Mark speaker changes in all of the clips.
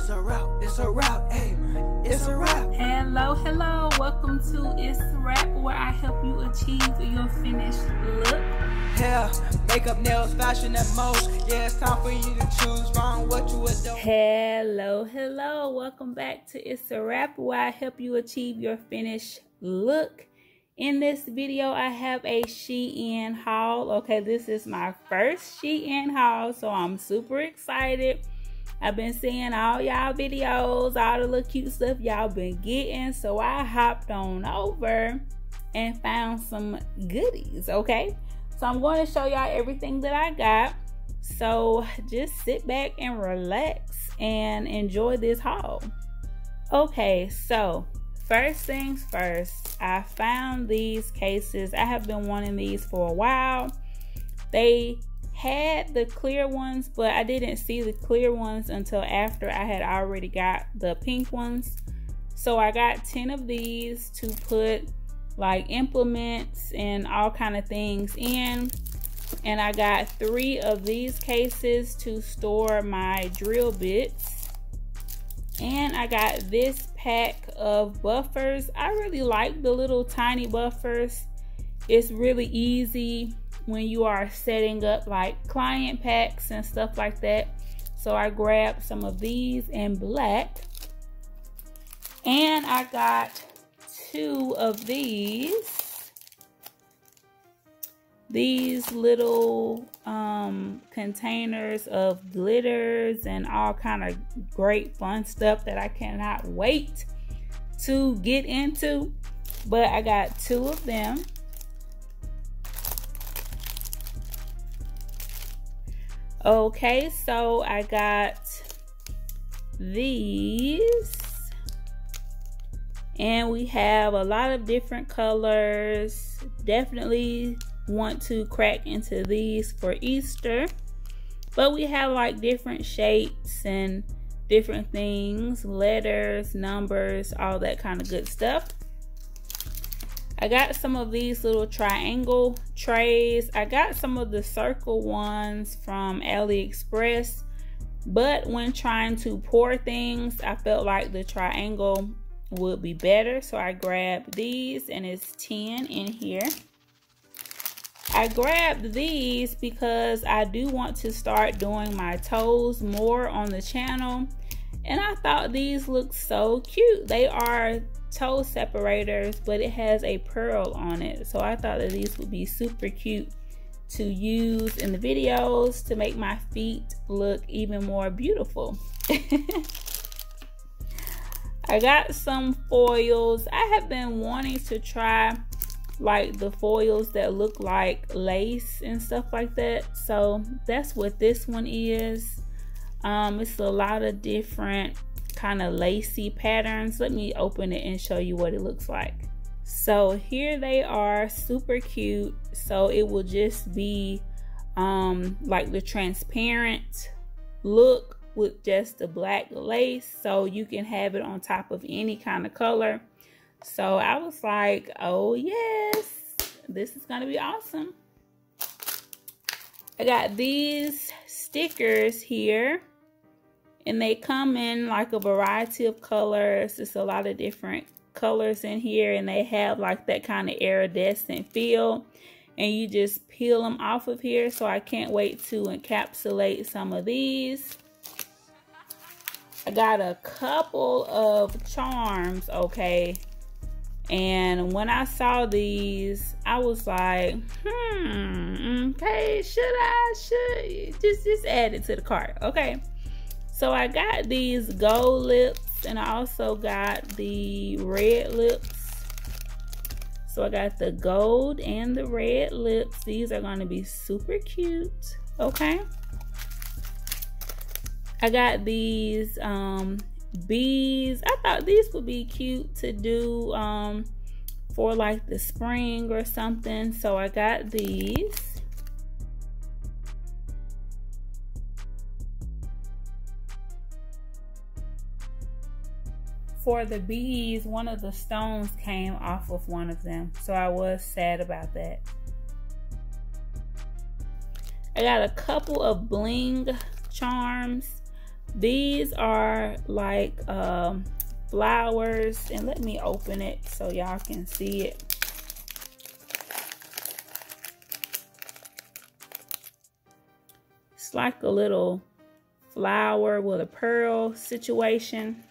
Speaker 1: It's a wrap, hey, it's a wrap.
Speaker 2: Hello, welcome to Itz Sirap, where I help you achieve your finished look.
Speaker 1: Hair, makeup, nails, fashion, and most. Yeah, it's time for you to choose wrong what you would do.
Speaker 2: Hello, welcome back to Itz Sirap, where I help you achieve your finished look. In this video, I have a Shein haul. Okay, this is my first Shein haul, so I'm super excited. I've been seeing all y'all videos, all the little cute stuff y'all been getting, so I hopped on over and found some goodies, okay? So I'm going to show y'all everything that I got. So just sit back and relax and enjoy this haul. Okay, so first things first, I found these cases. I have been wanting these for a while. They had the clear ones, but I didn't see the clear ones until after I had already got the pink ones. So I got 10 of these to put like implements and all kind of things in, and I got 3 of these cases to store my drill bits, and I got this pack of buffers. I really like the little tiny buffers. It's really easy when you are setting up like client packs and stuff like that. So I grabbed some of these in black, and I got 2 of these little containers of glitters and all kind of great fun stuff that I cannot wait to get into. But I got 2 of them. Okay, so I got these, and we have a lot of different colors. Definitely want to crack into these for Easter, but we have like different shapes and different things, letters, numbers, all that kind of good stuff. I got some of these little triangle trays. I got some of the circle ones from AliExpress, but when trying to pour things, I felt like the triangle would be better, so I grabbed these, and it's 10 in here. I grabbed these because I do want to start doing my toes more on the channel, and I thought these look so cute. They are toe separators, but it has a pearl on it, so I thought that these would be super cute to use in the videos to make my feet look even more beautiful. I got some foils. I have been wanting to try like the foils that look like lace and stuff like that, so that's what this one is. It's a lot of different kind of lacy patterns. Let me open it and show you what it looks like. So here they are, super cute. So it will just be like the transparent look with just the black lace, so you can have it on top of any kind of color. So I was like, oh yes, this is gonna be awesome. I got these stickers here, and they come in like a variety of colors. There's a lot of different colors in here, and they have like that kind of iridescent feel, and you just peel them off of here. So I can't wait to encapsulate some of these. I got a couple of charms, okay, and when I saw these, I was like, okay, should I just add it to the cart, okay? So I got these gold lips, and I also got the red lips. So I got the gold and the red lips. These are going to be super cute, okay? I got these beads. I thought these would be cute to do for like the spring or something. So I got these. For the beads, one of the stones came off of one of them, so I was sad about that. I got a couple of bling charms. These are like flowers, and let me open it so y'all can see it. It's like a little flower with a pearl situation.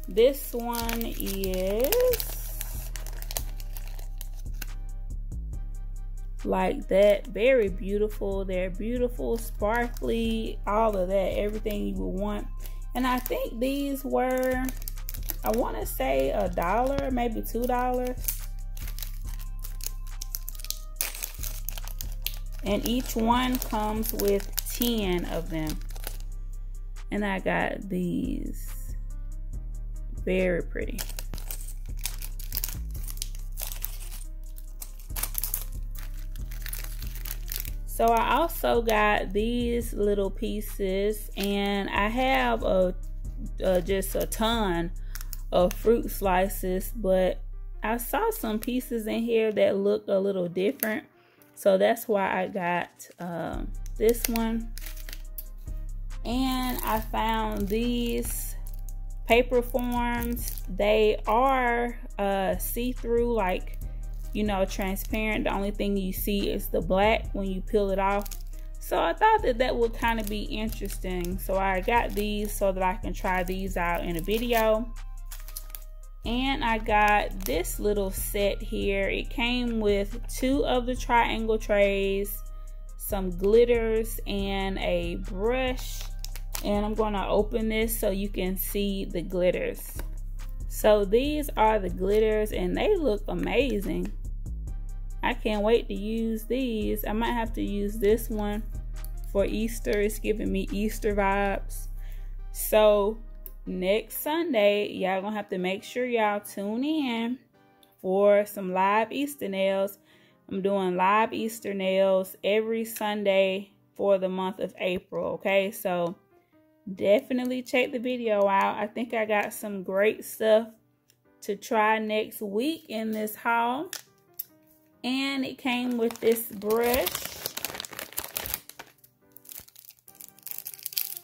Speaker 2: This one is like that, very beautiful. They're beautiful, sparkly, all of that, everything you would want. And I think these were, I want to say $1, maybe $2. And each one comes with 10 of them. And I got these, very pretty. So I also got these little pieces, and I have just a ton of fruit slices, but I saw some pieces in here that look a little different, so that's why I got this one. And I found these paper forms. They are see-through, like, you know, transparent. The only thing you see is the black when you peel it off. So I thought that that would kind of be interesting. So I got these so that I can try these out in a video. And I got this little set here. It came with 2 of the triangle trays, some glitters, and a brush. And I'm going to open this so you can see the glitters. So these are the glitters, and they look amazing. I can't wait to use these. I might have to use this one for Easter. It's giving me Easter vibes. So next Sunday, y'all gonna have to make sure y'all tune in for some live Easter nails. I'm doing live Easter nails every Sunday for the month of April, okay? So definitely check the video out. I think I got some great stuff to try next week in this haul. And it came with this brush.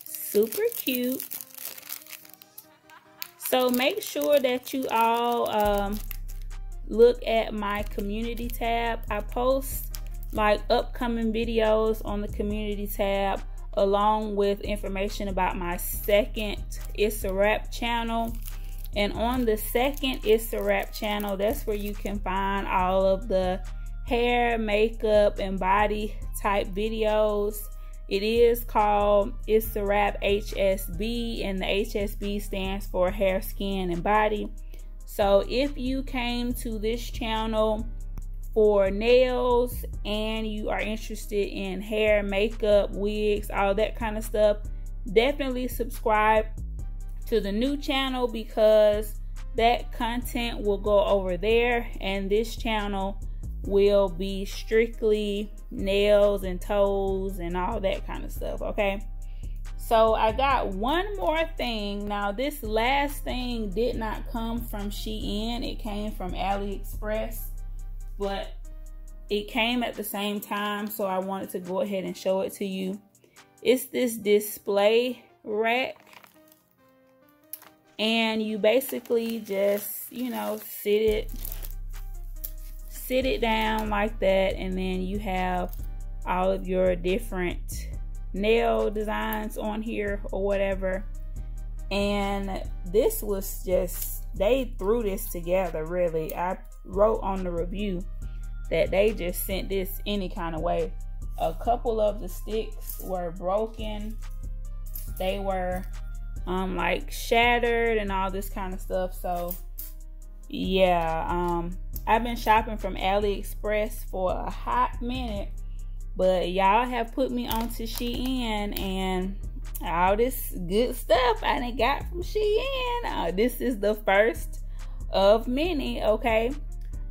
Speaker 2: Super cute. So make sure that you all look at my community tab. I post like upcoming videos on the community tab, along with information about my second Itz Sirap channel. And on the second Itz Sirap channel, that's where you can find all of the hair, makeup, and body type videos. It is called Itz Sirap HSB, and the HSB stands for hair, skin, and body. So if you came to this channel for nails and you are interested in hair, makeup, wigs, all that kind of stuff, definitely subscribe to the new channel, because that content will go over there, and this channel will be strictly nails and toes and all that kind of stuff, okay? So I got one more thing. Now this last thing did not come from Shein, it came from AliExpress, but it came at the same time, so I wanted to go ahead and show it to you. It's this display rack, and you basically just, you know, sit it down like that, and then you have all of your different nail designs on here or whatever. And this was just, they threw this together, really. I wrote on the review that they just sent this any kind of way. A couple of the sticks were broken. They were like shattered and all this kind of stuff. So yeah, I've been shopping from AliExpress for a hot minute, but y'all have put me onto Shein, and all this good stuff I done got from Shein. This is the first of many, okay?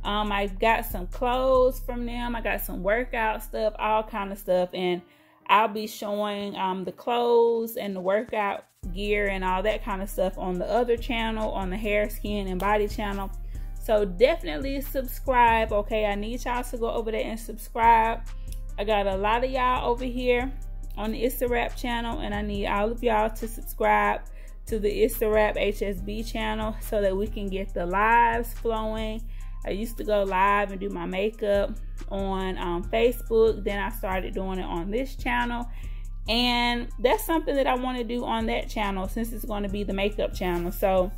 Speaker 2: I got some clothes from them. I got some workout stuff, all kind of stuff, and I'll be showing the clothes and the workout gear and all that kind of stuff on the other channel, on the hair, skin, and body channel. So definitely subscribe, okay? I need y'all to go over there and subscribe. I got a lot of y'all over here on the Itz Sirap channel, and I need all of y'all to subscribe to the Itz Sirap HSB channel so that we can get the lives flowing. I used to go live and do my makeup on Facebook. Then I started doing it on this channel, and that's something that I want to do on that channel since it's going to be the makeup channel. So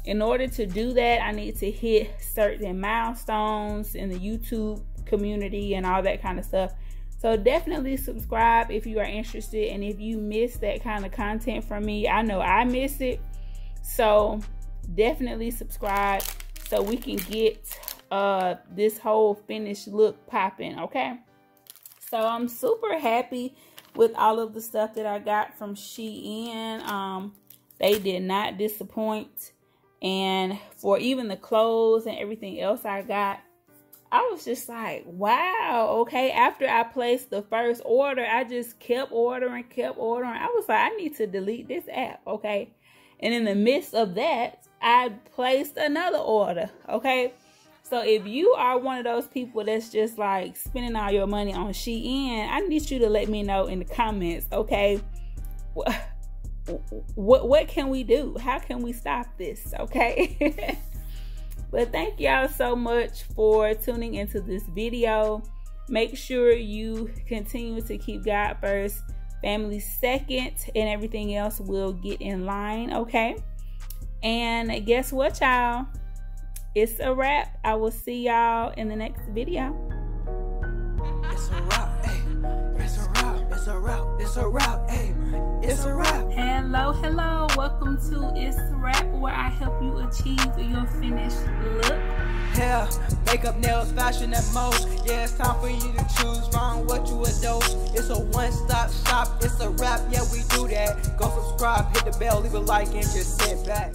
Speaker 2: in order to do that, I need to hit certain milestones in the YouTube community and all that kind of stuff. So definitely subscribe if you are interested, and if you miss that kind of content from me, I know I miss it. So definitely subscribe so we can get this whole finished look popping, okay? So I'm super happy with all of the stuff that I got from Shein. They did not disappoint, and for even the clothes and everything else I got, I was just like, wow, okay. After I placed the first order, I just kept ordering. I was like, I need to delete this app, okay? And in the midst of that, I placed another order, okay? So if you are one of those people that's just like spending all your money on Shein, I need you to let me know in the comments, okay? What can we do? How can we stop this, okay? But thank y'all so much for tuning into this video. Make sure you continue to keep God first, family second, and everything else will get in line, okay? And guess what, y'all? It's a wrap. I will see y'all in the next video.
Speaker 1: It's a wrap, hey. It's a wrap, it's a wrap, it's a wrap, hey. It's a wrap.
Speaker 2: Hello. Welcome to Itz Sirap, where I help you achieve your finished look.
Speaker 1: Hair, makeup, nails, fashion, and most. Yeah, it's time for you to choose from what you adore. It's a one-stop shop. It's a wrap. Yeah, we do that. Go subscribe, hit the bell, leave a like, and just sit back.